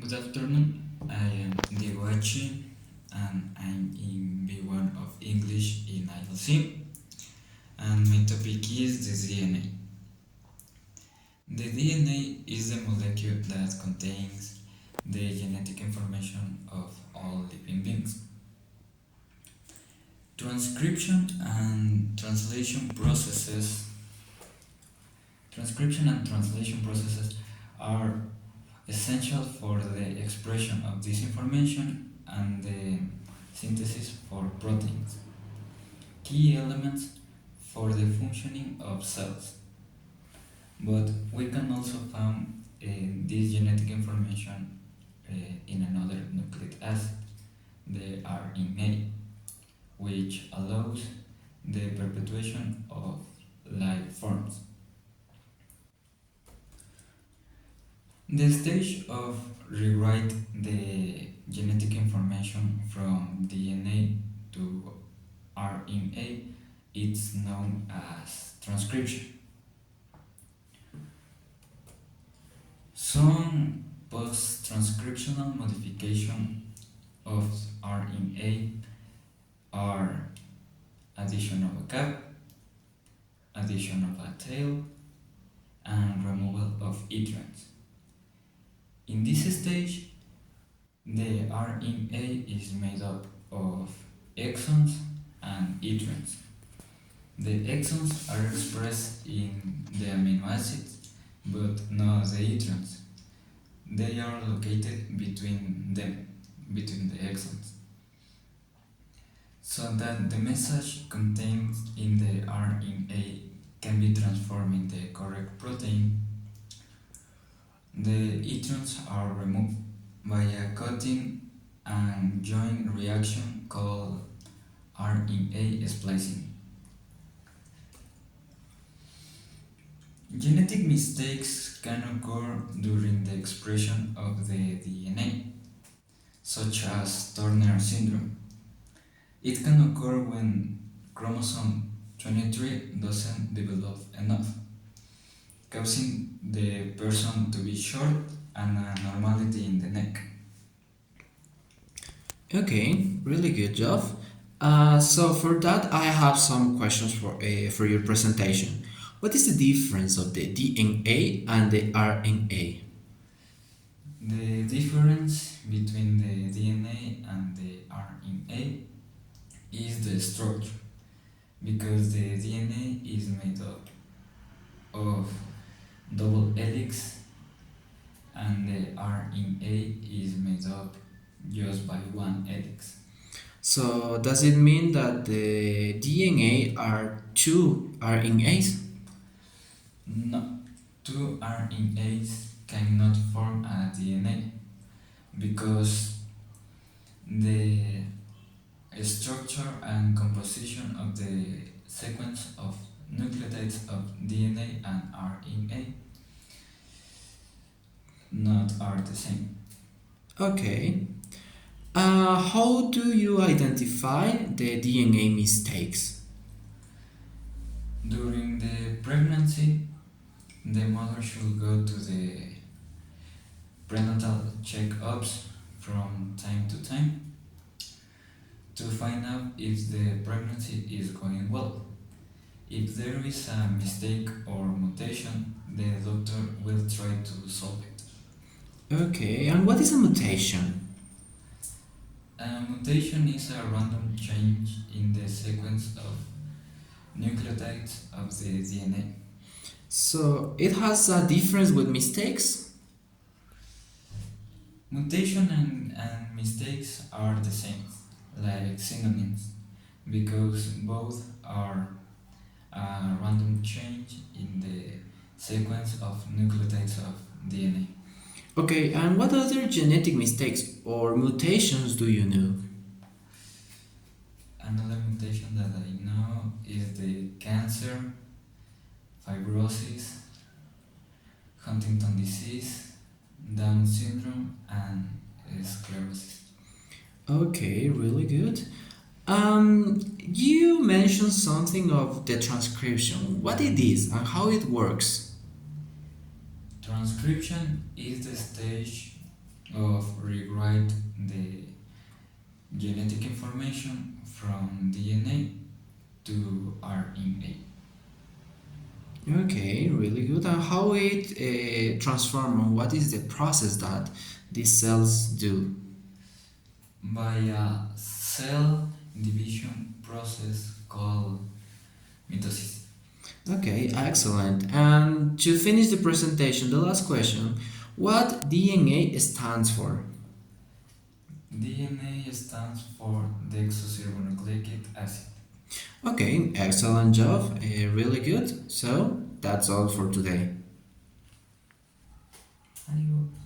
Good afternoon. I am Diego Hachi and I'm in B1 of English in ILC. And my topic is the DNA. The DNA is the molecule that contains the genetic information of all living beings. Transcription and translation processes are essential for the expression of this information and the synthesis for proteins, key elements for the functioning of cells. But we can also find this genetic information in another nucleic acid, the RNA, which allows the perpetuation of life forms. The stage of rewrite the genetic information from DNA to RNA is known as transcription. Some post-transcriptional modification of RNA are addition of a cap, addition of a tail, and removal of introns. In this stage, the RNA is made up of exons and introns. The exons are expressed in the amino acids, but not the introns. They are located between them, between the exons. So that the message contained in the RNA can be transformed in the correct protein, the introns are removed by a cutting and join reaction called RNA splicing. Genetic mistakes can occur during the expression of the DNA, such as Turner syndrome. It can occur when chromosome 23 doesn't develop enough, causing the person to be short and a normality in the neck. Okay, really good job. So for that, I have some questions for your presentation. What is the difference of the DNA and the RNA? The difference between the DNA and the RNA is the structure, because the DNA is made up of double helix and the RNA is made up just by one helix. So does it mean that the DNA are two RNAs? No, two RNAs cannot form a DNA because the structure and composition of the sequence of nucleotides of DNA and RNA not are the same. Okay. How do you identify the DNA mistakes? During the pregnancy, the mother should go to the prenatal checkups from time to time to find out if the pregnancy is going well. If there is a mistake or mutation, the doctor will try to solve it. Okay, and what is a mutation? A mutation is a random change in the sequence of nucleotides of the DNA. So it has a difference with mistakes? Mutation and mistakes are the same, like synonyms, because both are a random change in the sequence of nucleotides of DNA. Okay, and what other genetic mistakes or mutations do you know? Another mutation that I know is the cancer, fibrosis, Huntington disease, Down syndrome, and sclerosis. Okay, really good. You mentioned something of the transcription. What it is and how it works? Transcription is the stage of rewrite the genetic information from DNA to RNA. Okay, really good. And how it transform and what is the process that these cells do? By a cell division process called mitosis. Okay, excellent. And to finish the presentation, the last question, what DNA stands for? DNA stands for deoxyribonucleic acid. Okay, excellent job. Really good. So that's all for today. Adiós.